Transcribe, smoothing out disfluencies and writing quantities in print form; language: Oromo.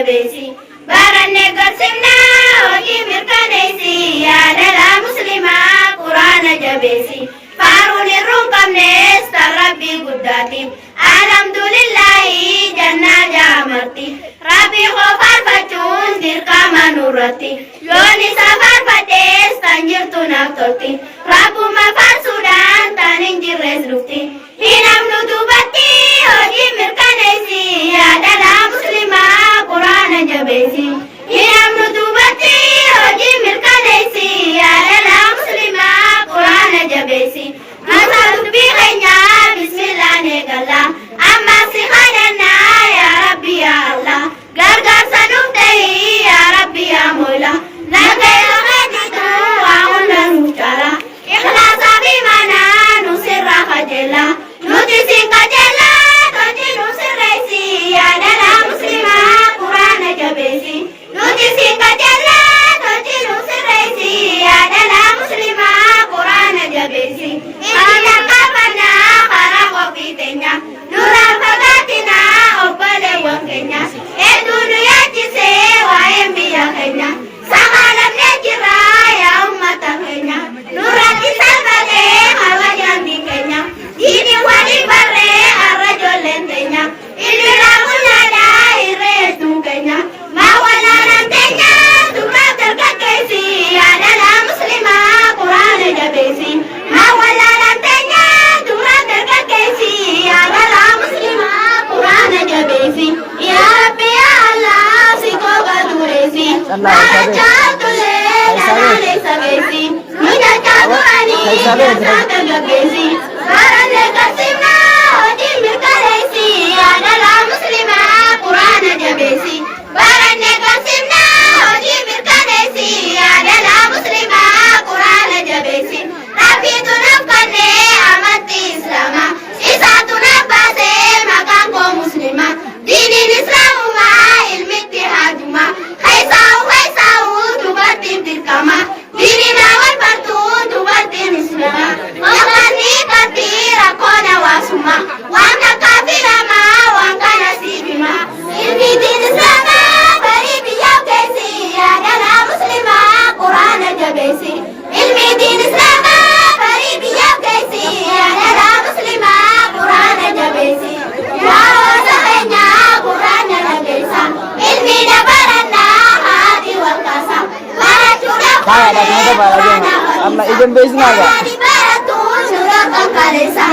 jabeesi baranne garsimna hojii mirkaneessi yaadala muslimaa quraana jabeesi faaruun irruun qabnees tan rabbii guddaati alhamdulillahi jannaa jaamarti rabbii koo faarfachuun dirqama nurratti yoon isa faarfadhees tan jirtu naaf tolti rabbuma faarsuudhaan tan hin jirres dhufti hinamnu duubatti hojii mirkaneessi yaadala muslimaa quraana jabeesi hinamnu duubatti hojii mirkaneessi yaadala muslimaa quraana jabeesi mata dubbii keenya bismillaan eegalla amma si kadhannaa yaa rabbi yaa allah gargaarsa nuuf ta'ii yaa rabbi yaa mola nagaya keetitu waa hunda nuuf caala ikhlaasaa fi imaanaa nu sirraa kajeella nuti sin kajeella tolchi nu sirreessi yaadala muslimaa quraana jabeesi nuti sin kajeella tolchi nu sirreessi yaadala muslimaa quraana jabeesi aadaan qaabannaa karaa qophii teenya nuraan fagaatinaa obboleewwan keenya hedduu nu yaachisee waa'een biyya keenya sakaalamnee jirraa yaa ummata keenya nurratti salphatee kabajaan keenya diini waliin barree har'a ijoolleen teenya ililaa mul'aadhaa irree hedduu keenya maa walaalaan teenya dubraa dargaggeessi yaadala muslimaa quraana jabeesi maa walaalaan teenya dubraa dargaggeessi yaadala muslimaa quraana jabeesi yaa rabbi yaa allah si kooba dureessi maa jaaltulee dhalaalee sabeessi nu jachaa turanii jaasaa dargaggeessi baranne garsimna hojii mirkaneessi yaadala muslimaa quraana jabeesi baranne garsimna hojii mirkaneessi yaadala muslimaa quraana jabeesi rabbiitu naaf kannee amantii islaamaa isaatu naaf baasee maqaan koo muslima diiniin islaamumaa ilmitti haajumaa keessaa'u dubartiin dirqama diininaa wal bartuu dubartiin islama oqanni qabdii rakkoon hawaasummaa waan takkaa filamaa waan kana siifimaa ilmiitiin islaamaa barii biyyaaf keessi yaadala muslimaa quraana jabeesi ilmiitiin islaamaa barii biyyaaf keessi yaadala muslimaa quraana jabeesi yaa hoosa keenyaa quraana dhageessa ilmiidha barannaa haati wal kaasa barachuudhaaf Apa izin bisnya enggak? baratuun nurra kan kaleessa